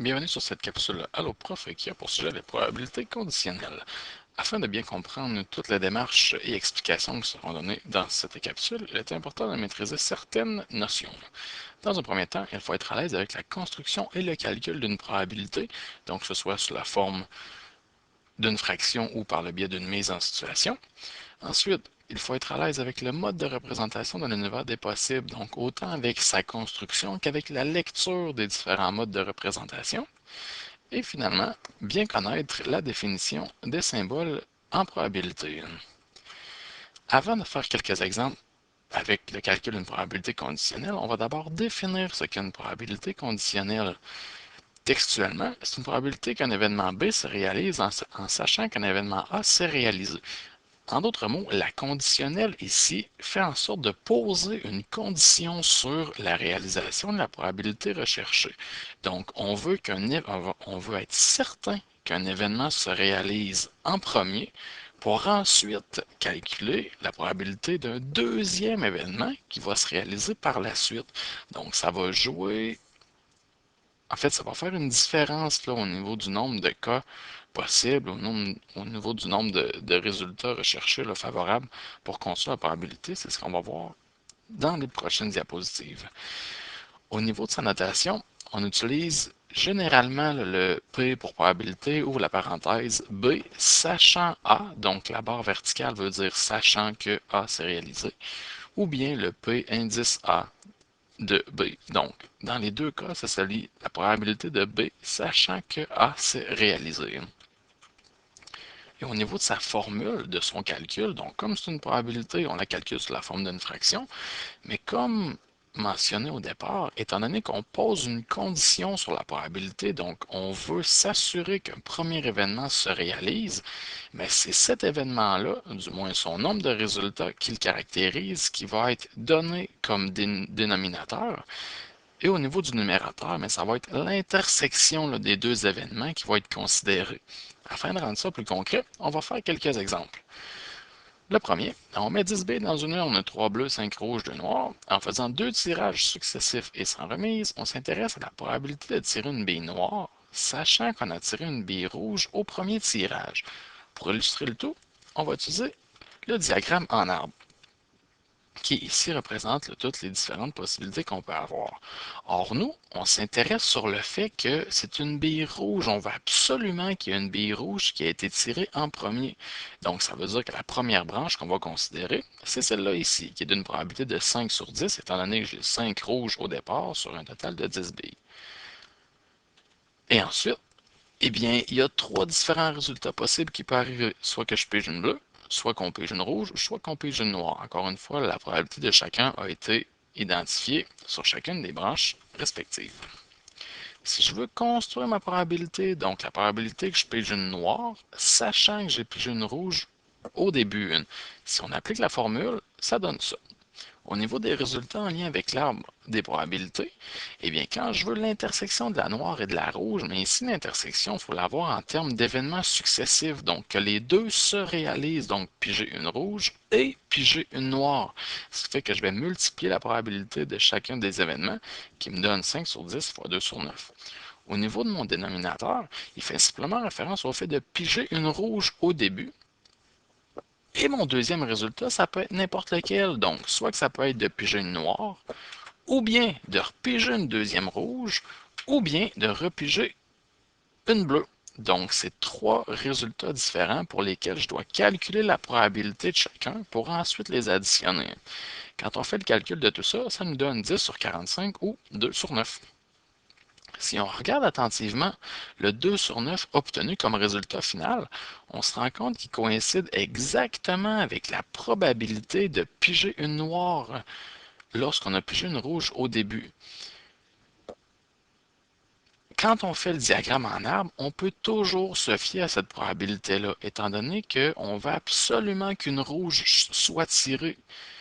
Bienvenue sur cette capsule Allo Prof qui a pour sujet les probabilités conditionnelles. Afin de bien comprendre toutes les démarches et explications qui seront données dans cette capsule, il est important de maîtriser certaines notions. Dans un premier temps, il faut être à l'aise avec la construction et le calcul d'une probabilité, donc que ce soit sous la forme d'une fraction ou par le biais d'une mise en situation. Ensuite, il faut être à l'aise avec le mode de représentation de l'univers des possibles, donc autant avec sa construction qu'avec la lecture des différents modes de représentation. Et finalement, bien connaître la définition des symboles en probabilité. Avant de faire quelques exemples avec le calcul d'une probabilité conditionnelle, on va d'abord définir ce qu'est une probabilité conditionnelle. Textuellement, c'est une probabilité qu'un événement B se réalise en sachant qu'un événement A s'est réalisé. En d'autres mots, la conditionnelle ici fait en sorte de poser une condition sur la réalisation de la probabilité recherchée. Donc, on veut être certain qu'un événement se réalise en premier pour ensuite calculer la probabilité d'un deuxième événement qui va se réaliser par la suite. Donc, ça va jouer en fait, ça va faire une différence là, au niveau du nombre de cas possibles, au niveau du nombre de résultats recherchés là, favorables pour construire la probabilité. C'est ce qu'on va voir dans les prochaines diapositives. Au niveau de sa notation, on utilise généralement le P pour probabilité ou la parenthèse B sachant A, donc la barre verticale veut dire sachant que A s'est réalisé, ou bien le P indice A de B. Donc, dans les deux cas, ça se lit la probabilité de B, sachant que A s'est réalisé. Et au niveau de sa formule, de son calcul, donc comme c'est une probabilité, on la calcule sous la forme d'une fraction, mais comme mentionné au départ, étant donné qu'on pose une condition sur la probabilité, donc on veut s'assurer qu'un premier événement se réalise, mais c'est cet événement-là, du moins son nombre de résultats qui le caractérise, qui va être donné comme dénominateur. Et au niveau du numérateur, mais ça va être l'intersection des deux événements qui va être considérée. Afin de rendre ça plus concret, on va faire quelques exemples. Le premier, on met 10 baies dans une urne, 3 bleus, 5 rouges, 2 noirs. En faisant 2 tirages successifs et sans remise, on s'intéresse à la probabilité de tirer une bille noire, sachant qu'on a tiré une bille rouge au premier tirage. Pour illustrer le tout, on va utiliser le diagramme en arbre, qui ici représente toutes les différentes possibilités qu'on peut avoir. Or, nous, on s'intéresse sur le fait que c'est une bille rouge. On veut absolument qu'il y ait une bille rouge qui a été tirée en premier. Donc, ça veut dire que la première branche qu'on va considérer, c'est celle-là ici, qui est d'une probabilité de 5 sur 10, étant donné que j'ai 5 rouges au départ sur un total de 10 billes. Et ensuite, eh bien, il y a trois différents résultats possibles qui peuvent arriver. Soit que je pige une bleue, soit qu'on pige une rouge, soit qu'on pige une noire. Encore une fois, la probabilité de chacun a été identifiée sur chacune des branches respectives. Si je veux construire ma probabilité, donc la probabilité que je pige une noire, sachant que j'ai pigé une rouge au début, si on applique la formule, ça donne ça. Au niveau des résultats en lien avec l'arbre des probabilités, eh bien, quand je veux l'intersection de la noire et de la rouge, mais ici, l'intersection, il faut l'avoir en termes d'événements successifs, donc que les deux se réalisent, donc piger une rouge et piger une noire. Ce qui fait que je vais multiplier la probabilité de chacun des événements, qui me donne 5 sur 10 fois 2 sur 9. Au niveau de mon dénominateur, il fait simplement référence au fait de piger une rouge au début, et mon deuxième résultat, ça peut être n'importe lequel. Donc, soit que ça peut être de piger une noire, ou bien de repiger une deuxième rouge, ou bien de repiger une bleue. Donc, c'est trois résultats différents pour lesquels je dois calculer la probabilité de chacun pour ensuite les additionner. Quand on fait le calcul de tout ça, ça nous donne 10 sur 45 ou 2 sur 9. Si on regarde attentivement le 2 sur 9 obtenu comme résultat final, on se rend compte qu'il coïncide exactement avec la probabilité de piger une noire lorsqu'on a pigé une rouge au début. Quand on fait le diagramme en arbre, on peut toujours se fier à cette probabilité-là, étant donné qu'on veut absolument qu'une rouge soit tirée.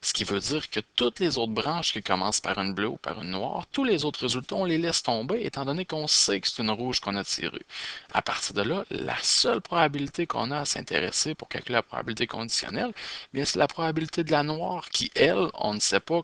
Ce qui veut dire que toutes les autres branches qui commencent par une bleue ou par une noire, tous les autres résultats, on les laisse tomber, étant donné qu'on sait que c'est une rouge qu'on a tirée. À partir de là, la seule probabilité qu'on a à s'intéresser pour calculer la probabilité conditionnelle, bien c'est la probabilité de la noire qui, elle, on ne sait pas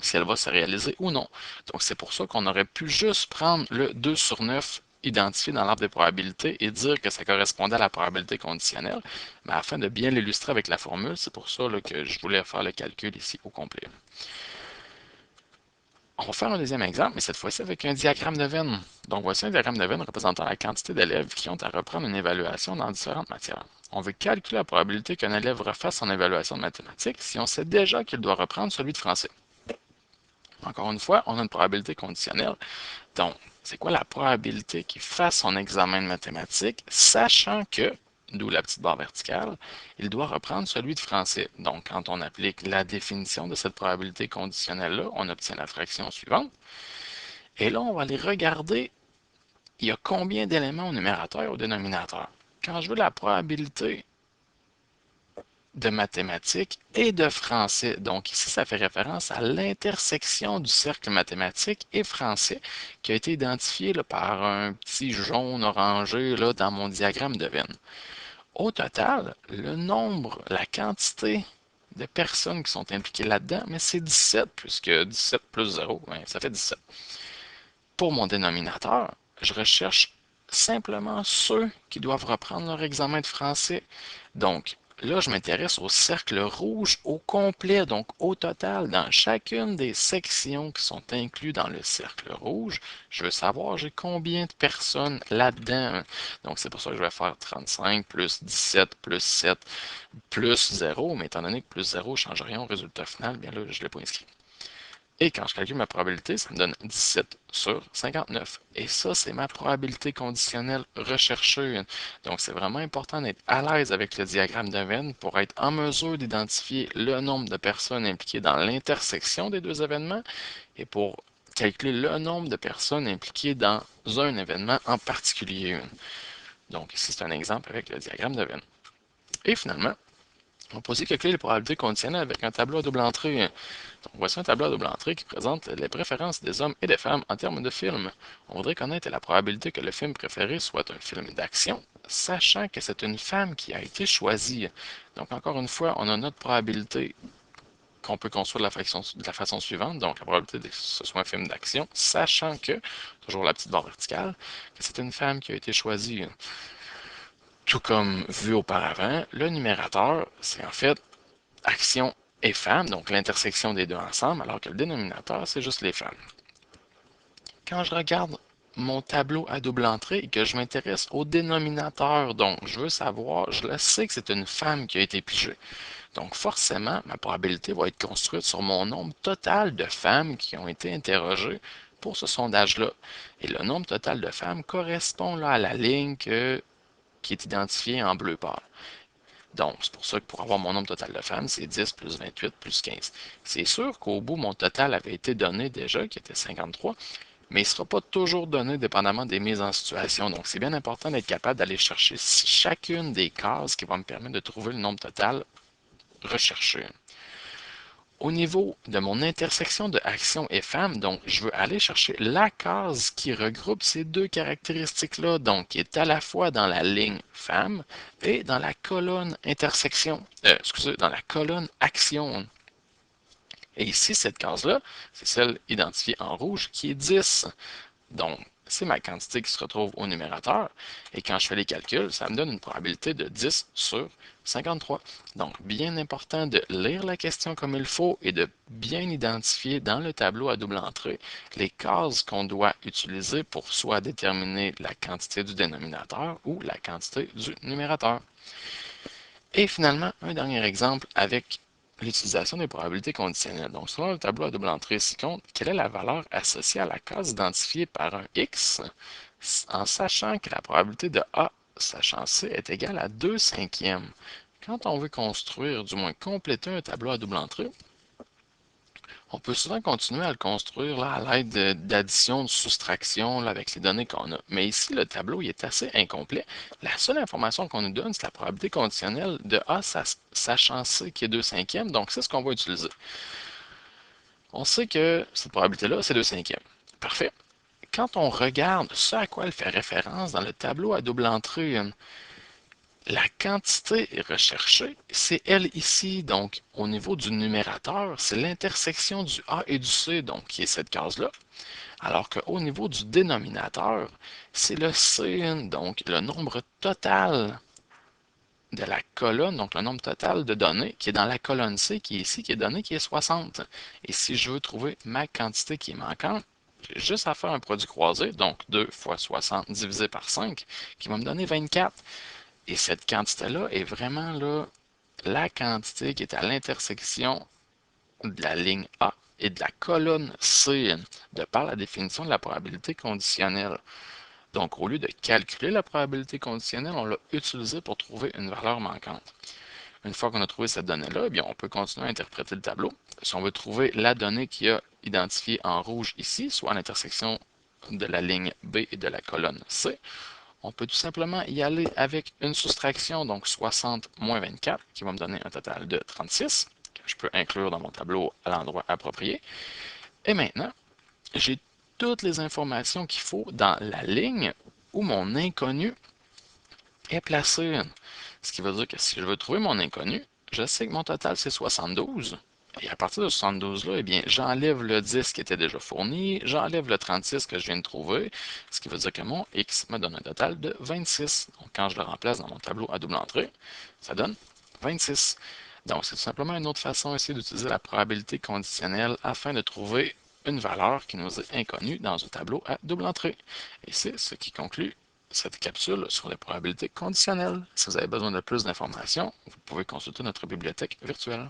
si elle va se réaliser ou non. Donc c'est pour ça qu'on aurait pu juste prendre le 2 sur 9 identifié dans l'arbre des probabilités et dire que ça correspondait à la probabilité conditionnelle. Mais afin de bien l'illustrer avec la formule, c'est pour ça là, que je voulais faire le calcul ici au complet. On va faire un deuxième exemple, mais cette fois-ci avec un diagramme de Venn. Donc voici un diagramme de Venn représentant la quantité d'élèves qui ont à reprendre une évaluation dans différentes matières. On veut calculer la probabilité qu'un élève refasse son évaluation de mathématiques si on sait déjà qu'il doit reprendre celui de français. Encore une fois, on a une probabilité conditionnelle. Donc, c'est quoi la probabilité qu'il fasse son examen de mathématiques, sachant que, d'où la petite barre verticale, il doit reprendre celui de français. Donc, quand on applique la définition de cette probabilité conditionnelle-là, on obtient la fraction suivante. Et là, on va aller regarder, il y a combien d'éléments au numérateur et au dénominateur. Quand je veux la probabilité de mathématiques et de français. Donc ici, ça fait référence à l'intersection du cercle mathématique et français qui a été identifié là, par un petit jaune orangé là, dans mon diagramme de Venn. Au total, le nombre, la quantité de personnes qui sont impliquées là-dedans, mais c'est 17, puisque 17 plus 0, ben, ça fait 17. Pour mon dénominateur, je recherche simplement ceux qui doivent reprendre leur examen de français. Donc, là, je m'intéresse au cercle rouge au complet, donc au total, dans chacune des sections qui sont incluses dans le cercle rouge, je veux savoir j'ai combien de personnes là-dedans. Donc, c'est pour ça que je vais faire 35 plus 17 plus 7 plus 0, mais étant donné que plus 0 ne change rien au résultat final, bien là, je ne l'ai pas inscrit. Et quand je calcule ma probabilité, ça me donne 17 sur 59. Et ça, c'est ma probabilité conditionnelle recherchée. Donc, c'est vraiment important d'être à l'aise avec le diagramme de Venn pour être en mesure d'identifier le nombre de personnes impliquées dans l'intersection des deux événements et pour calculer le nombre de personnes impliquées dans un événement en particulier. Donc, ici, c'est un exemple avec le diagramme de Venn. Et finalement, on peut aussi calculer les probabilités conditionnelles avec un tableau à double entrée. Donc, voici un tableau à double entrée qui présente les préférences des hommes et des femmes en termes de films. On voudrait connaître la probabilité que le film préféré soit un film d'action, sachant que c'est une femme qui a été choisie. Donc, encore une fois, on a notre probabilité qu'on peut construire de la façon suivante. Donc, la probabilité que ce soit un film d'action, sachant que, toujours la petite barre verticale, que c'est une femme qui a été choisie. Tout comme vu auparavant, le numérateur, c'est en fait action et femme, donc l'intersection des deux ensemble, alors que le dénominateur, c'est juste les femmes. Quand je regarde mon tableau à double entrée et que je m'intéresse au dénominateur, donc je veux savoir, je le sais que c'est une femme qui a été pigée. Donc forcément, ma probabilité va être construite sur mon nombre total de femmes qui ont été interrogées pour ce sondage-là. Et le nombre total de femmes correspond là, à la ligne qui est identifiée en bleu pâle. Donc, c'est pour ça que pour avoir mon nombre total de femmes, c'est 10 plus 28 plus 15. C'est sûr qu'au bout, mon total avait été donné déjà, qui était 53, mais il ne sera pas toujours donné dépendamment des mises en situation. Donc, c'est bien important d'être capable d'aller chercher chacune des cases qui va me permettre de trouver le nombre total recherché. Au niveau de mon intersection de action et femme, donc je veux aller chercher la case qui regroupe ces deux caractéristiques-là, donc qui est à la fois dans la ligne femme et dans la colonne intersection, dans la colonne action. Et ici, cette case-là, c'est celle identifiée en rouge qui est 10. Donc, c'est ma quantité qui se retrouve au numérateur. Et quand je fais les calculs, ça me donne une probabilité de 10 sur 53. Donc, bien important de lire la question comme il faut et de bien identifier dans le tableau à double entrée les cases qu'on doit utiliser pour soit déterminer la quantité du dénominateur ou la quantité du numérateur. Et finalement, un dernier exemple avec l'utilisation des probabilités conditionnelles. Donc, selon le tableau à double entrée ci-contre, quelle est la valeur associée à la case identifiée par un x en sachant que la probabilité de A sachant C est égale à 2 cinquièmes? Quand on veut construire, du moins compléter un tableau à double entrée, on peut souvent continuer à le construire là, à l'aide d'addition, de soustraction là, avec les données qu'on a. Mais ici, le tableau il est assez incomplet. La seule information qu'on nous donne, c'est la probabilité conditionnelle de A sachant C qui est 2 cinquièmes. Donc, c'est ce qu'on va utiliser. On sait que cette probabilité-là, c'est 2 cinquièmes. Parfait. Quand on regarde ce à quoi elle fait référence dans le tableau à double entrée, La quantité recherchée, c'est elle ici, donc au niveau du numérateur, c'est l'intersection du A et du C, donc qui est cette case-là. Alors qu'au niveau du dénominateur, c'est le C, donc le nombre total de la colonne, donc le nombre total de données qui est dans la colonne C, qui est ici, qui est donné, qui est 60. Et si je veux trouver ma quantité qui est manquante, j'ai juste à faire un produit croisé, donc 2 fois 60 divisé par 5, qui va me donner 24. Et cette quantité-là est vraiment là, la quantité qui est à l'intersection de la ligne A et de la colonne C, de par la définition de la probabilité conditionnelle. Donc, au lieu de calculer la probabilité conditionnelle, on l'a utilisé pour trouver une valeur manquante. Une fois qu'on a trouvé cette donnée-là, eh bien, on peut continuer à interpréter le tableau. Si on veut trouver la donnée qui a identifiée en rouge ici, soit à l'intersection de la ligne B et de la colonne C, on peut tout simplement y aller avec une soustraction, donc 60 moins 24, qui va me donner un total de 36, que je peux inclure dans mon tableau à l'endroit approprié. Et maintenant, j'ai toutes les informations qu'il faut dans la ligne où mon inconnu est placé. Ce qui veut dire que si je veux trouver mon inconnu, je sais que mon total c'est 72. Et à partir de 72-là, eh bien, j'enlève le 10 qui était déjà fourni, j'enlève le 36 que je viens de trouver, ce qui veut dire que mon X me donne un total de 26. Donc, quand je le remplace dans mon tableau à double entrée, ça donne 26. Donc, c'est tout simplement une autre façon ici d'utiliser la probabilité conditionnelle afin de trouver une valeur qui nous est inconnue dans un tableau à double entrée. Et c'est ce qui conclut cette capsule sur les probabilités conditionnelles. Si vous avez besoin de plus d'informations, vous pouvez consulter notre bibliothèque virtuelle.